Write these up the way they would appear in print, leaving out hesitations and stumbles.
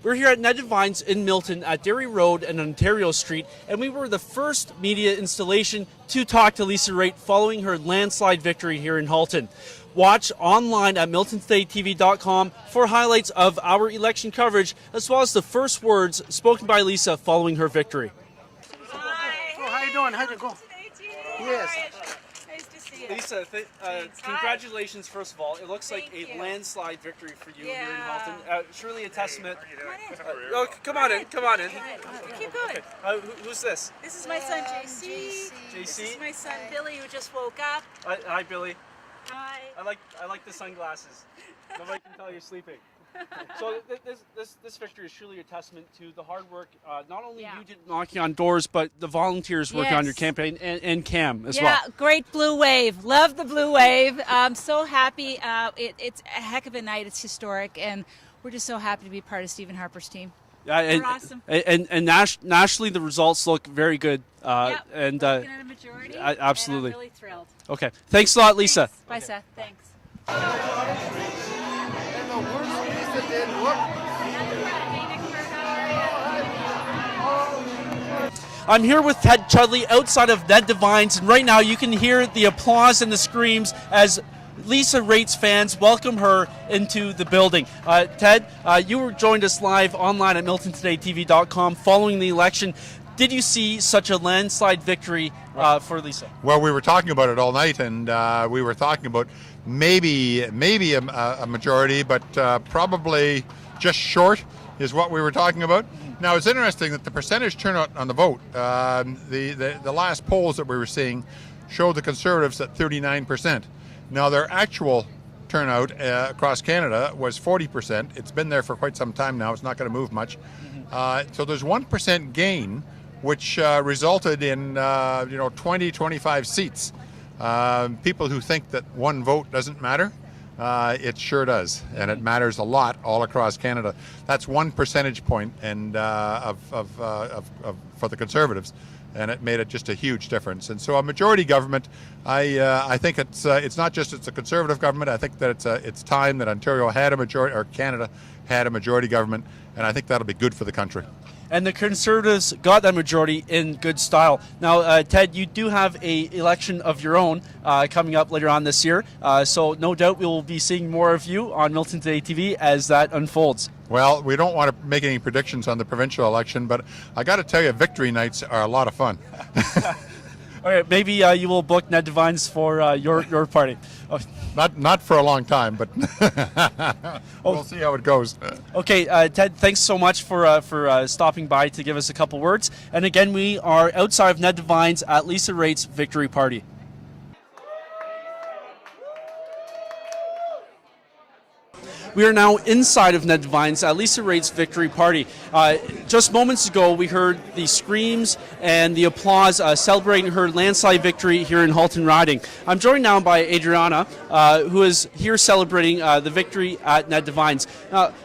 We're here at Ned Devines in Milton at Derry Road and Ontario Street, and we were the first media installation to talk to Lisa Raitt following her landslide victory here in Halton. Watch online at miltontodaytv.com for highlights of our election coverage, as well as the first words spoken by Lisa following her victory. Hi. Oh, how you doing? How'd it go? Yes. Nice to see you. Lisa, congratulations, first of all. It looks like a landslide victory for you here in Halton. Surely a testament. Come on in. Keep going. Okay. Who's this? This is my son, JC. This is my son, Billy, who just woke up. Hi, Billy. Hi. I like the sunglasses. Nobody can tell you're sleeping. So this victory is truly a testament to the hard work. Not only you did knocking on doors, but the volunteers working on your campaign and Cam as well. Yeah, great blue wave. Love the blue wave. I'm so happy. It's a heck of a night. It's historic, and we're just so happy to be part of Stephen Harper's team. We're awesome. And nationally, the results look very good. We're looking at a majority. Absolutely. And I'm really thrilled. Okay. Thanks a lot, Lisa. Thanks. Bye, Seth. Thanks. I'm here with Ted Chudley outside of Ned Devines, and right now you can hear the applause and the screams as Lisa Raitt's fans welcome her into the building. Ted, you joined us live online at miltontodaytv.com following the election. Did you see such a landslide victory for Lisa? Well, we were talking about it all night, and we were talking about maybe a majority, but probably just short is what we were talking about. Now, it's interesting that the percentage turnout on the vote, the last polls that we were seeing showed the Conservatives at 39%. Now, their actual turnout across Canada was 40%. It's been there for quite some time now. It's not going to move much. So there's 1% gain, which resulted in 20, 25 seats. People who think that one vote doesn't matter, it sure does, and it matters a lot all across Canada. That's 1 percentage point, and for the Conservatives, and it made it just a huge difference. And so a majority government, I think it's not just it's a Conservative government. I think that it's time that Ontario had a majority, or Canada had a majority government, and I think that'll be good for the country. And the Conservatives got that majority in good style. Now, Ted, you do have an election of your own coming up later on this year, so no doubt we will be seeing more of you on Milton Today TV as that unfolds. Well, we don't want to make any predictions on the provincial election, but I got to tell you, victory nights are a lot of fun. All right, maybe you will book Ned Devines for your party. Oh. Not for a long time, but we'll see how it goes. Okay, Ted, thanks so much for stopping by to give us a couple words. And again, we are outside of Ned Devines at Lisa Raitt's victory party. We are now inside of Ned Devines at Lisa Raitt's victory party. Just moments ago, we heard the screams and the applause celebrating her landslide victory here in Halton riding. I'm joined now by Adriana, who is here celebrating the victory at Ned Devines.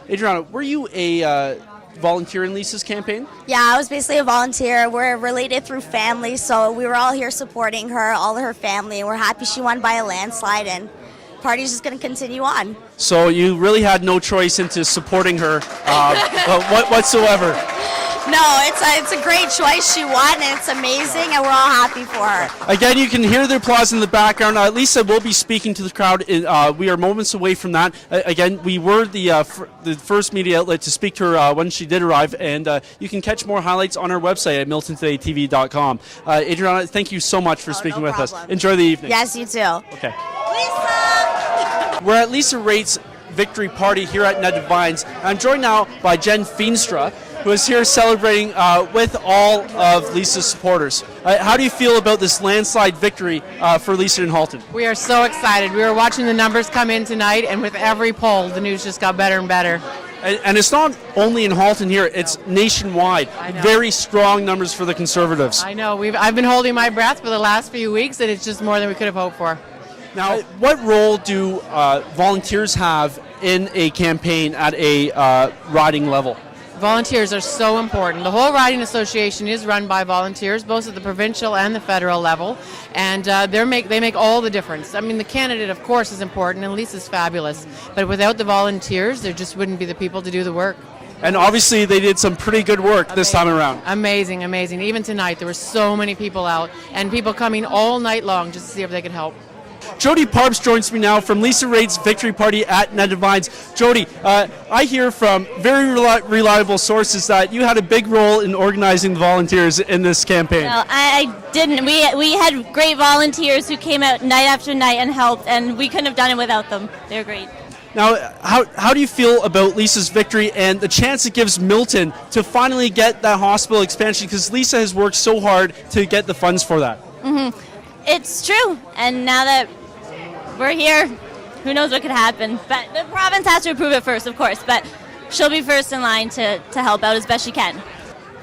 Adriana, were you a volunteer in Lisa's campaign? Yeah, I was basically a volunteer. We're related through family, so we were all here supporting her, all of her family, and we're happy she won by a landslide, and party's just going to continue on. So you really had no choice into supporting her whatsoever? No, it's a great choice. She won, and it's amazing, and we're all happy for her. Again, you can hear the applause in the background. Lisa will be speaking to the crowd. We are moments away from that. Again, we were the first media outlet to speak to her when she did arrive, and you can catch more highlights on our website at miltontodaytv.com. Adriana, thank you so much for speaking with us. Enjoy the evening. Yes, you too. Okay. Lisa! We're at Lisa Raitt's victory party here at Ned Devines. I'm joined now by Jen Feenstra, who is here celebrating with all of Lisa's supporters. How do you feel about this landslide victory for Lisa in Halton? We are so excited. We were watching the numbers come in tonight, and with every poll, the news just got better and better. And it's not only in Halton here, it's nationwide. Very strong numbers for the Conservatives. I know. I've been holding my breath for the last few weeks, and it's just more than we could have hoped for. Now, what role do volunteers have in a campaign at a riding level? Volunteers are so important. The whole Riding Association is run by volunteers, both at the provincial and the federal level, and they make all the difference. I mean, the candidate, of course, is important, and Lisa's fabulous, but without the volunteers, there just wouldn't be the people to do the work. And obviously they did some pretty good work this time around. Amazing, amazing. Even tonight, there were so many people out, and people coming all night long just to see if they could help. Jody Parps joins me now from Lisa Raid's victory party at Ned Devines. Jody, I hear from very reliable sources that you had a big role in organizing the volunteers in this campaign. No, I didn't. We had great volunteers who came out night after night and helped, and we couldn't have done it without them. They're great. Now, how do you feel about Lisa's victory and the chance it gives Milton to finally get that hospital expansion? Because Lisa has worked so hard to get the funds for that. Mm-hmm. It's true, and now that we're here, who knows what could happen. But the province has to approve it first, of course, but she'll be first in line to help out as best she can.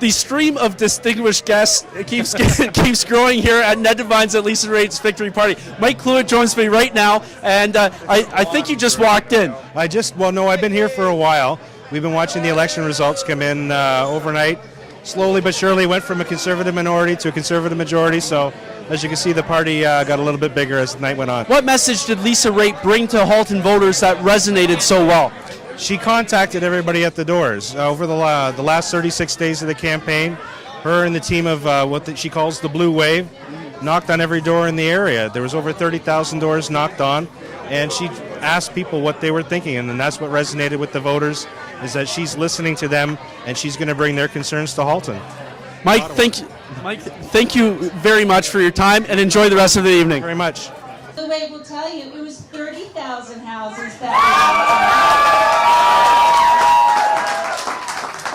The stream of distinguished guests keeps growing here at Ned Devines at Lisa Raid's victory party. Mike Cluett joins me right now, and I think you just walked in. No, I've been here for a while. We've been watching the election results come in overnight. Slowly but surely went from a conservative minority to a conservative majority, so as you can see, the party got a little bit bigger as the night went on. What message did Lisa Raid bring to Halton voters that resonated so well? She contacted everybody at the doors. Over the last 36 days of the campaign, her and the team of what she calls the Blue Wave knocked on every door in the area. There was over 30,000 doors knocked on, and she asked people what they were thinking, and that's what resonated with the voters, is that she's listening to them, and she's going to bring their concerns to Halton. Mike, thank you very much for your time, and enjoy the rest of the evening. Very much. The way we'll tell you, it was 30,000 houses that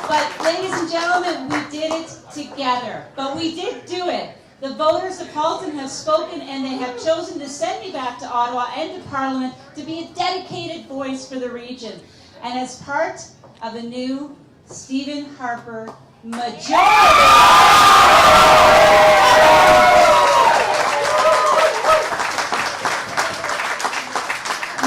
But ladies and gentlemen, we did it together. But we did do it. The voters of Halton have spoken, and they have chosen to send me back to Ottawa and to Parliament to be a dedicated voice for the region. And as part of a new Stephen Harper majority.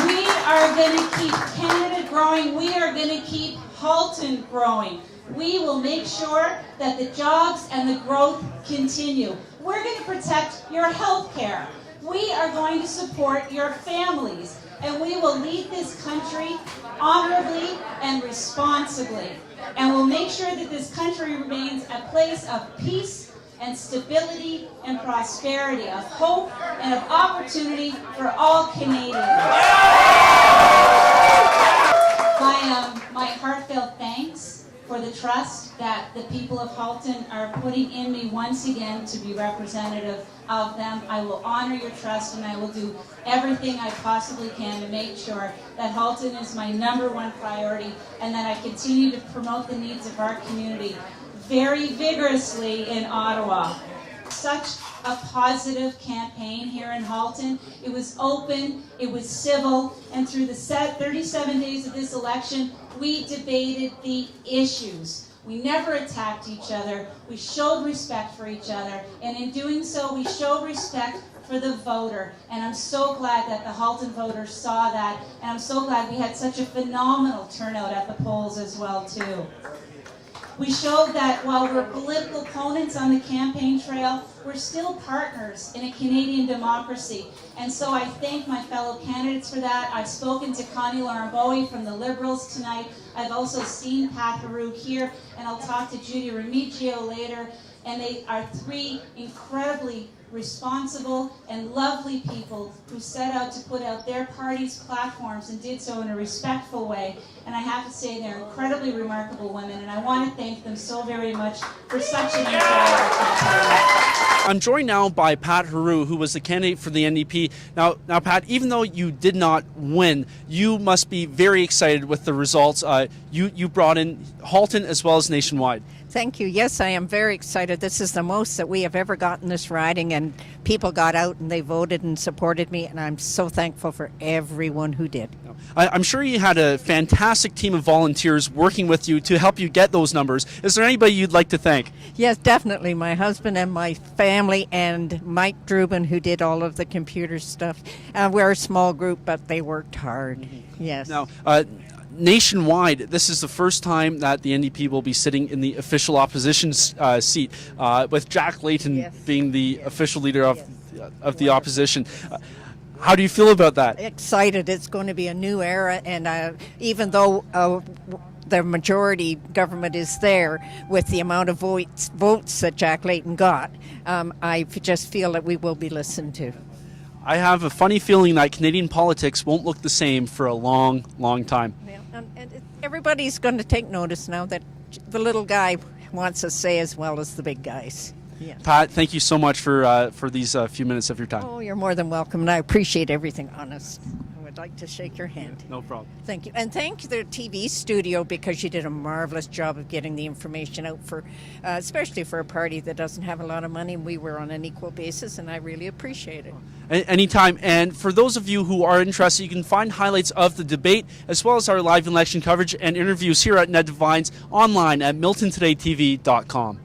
We are going to keep Canada growing. We are going to keep Halton growing. We will make sure that the jobs and the growth continue. We're going to protect your health care. We are going to support your families. And we will lead this country honorably and responsibly. And we'll make sure that this country remains a place of peace and stability and prosperity, of hope and of opportunity for all Canadians. My heartfelt thanks for the trust that the people of Halton are putting in me once again to be representative of them. I will honor your trust, and I will do everything I possibly can to make sure that Halton is my #1 priority, and that I continue to promote the needs of our community very vigorously in Ottawa. Such a positive campaign here in Halton. It was open, it was civil, and through the 37 days of this election, we debated the issues. We never attacked each other. We showed respect for each other, and in doing so, we showed respect for the voter. And I'm so glad that the Halton voters saw that, and I'm so glad we had such a phenomenal turnout at the polls as well, too. We showed that while we're political opponents on the campaign trail, we're still partners in a Canadian democracy. And so I thank my fellow candidates for that. I've spoken to Connie Lauren from the Liberals tonight. I've also seen Pat Haru here, and I'll talk to Judy Remigio later. And they are three incredibly responsible and lovely people who set out to put out their party's platforms and did so in a respectful way. And I have to say they're incredibly remarkable women, and I want to thank them so very much for such an incredible campaign. I'm joined now by Pat Haru, who was the candidate for the NDP. Now, Pat, even though you did not win, you must be very excited with the results. You brought in Halton as well as nationwide. Thank you. Yes, I am very excited. This is the most that we have ever gotten this riding, and people got out and they voted and supported me, and I'm so thankful for everyone who did. I'm sure you had a fantastic team of volunteers working with you to help you get those numbers. Is there anybody you'd like to thank? Yes, definitely. My husband and my family and Mike Drubin, who did all of the computer stuff. We're a small group, but they worked hard. Yes. Now, nationwide, this is the first time that the NDP will be sitting in the official opposition seat, with Jack Layton being the official leader of the opposition. How do you feel about that? Excited. It's going to be a new era, and even though the majority government is there with the amount of votes that Jack Layton got, I just feel that we will be listened to. I have a funny feeling that Canadian politics won't look the same for a long, long time. Yeah, and everybody's going to take notice now that the little guy wants a say as well as the big guys. Yeah. Pat, thank you so much for these few minutes of your time. Oh, you're more than welcome, and I appreciate everything, honest. I would like to shake your hand. No problem. Thank you. And thank the TV studio, because you did a marvelous job of getting the information out for, especially for a party that doesn't have a lot of money. We were on an equal basis, and I really appreciate it. Anytime. And for those of you who are interested, you can find highlights of the debate as well as our live election coverage and interviews here at Ned Devines online at miltontodaytv.com.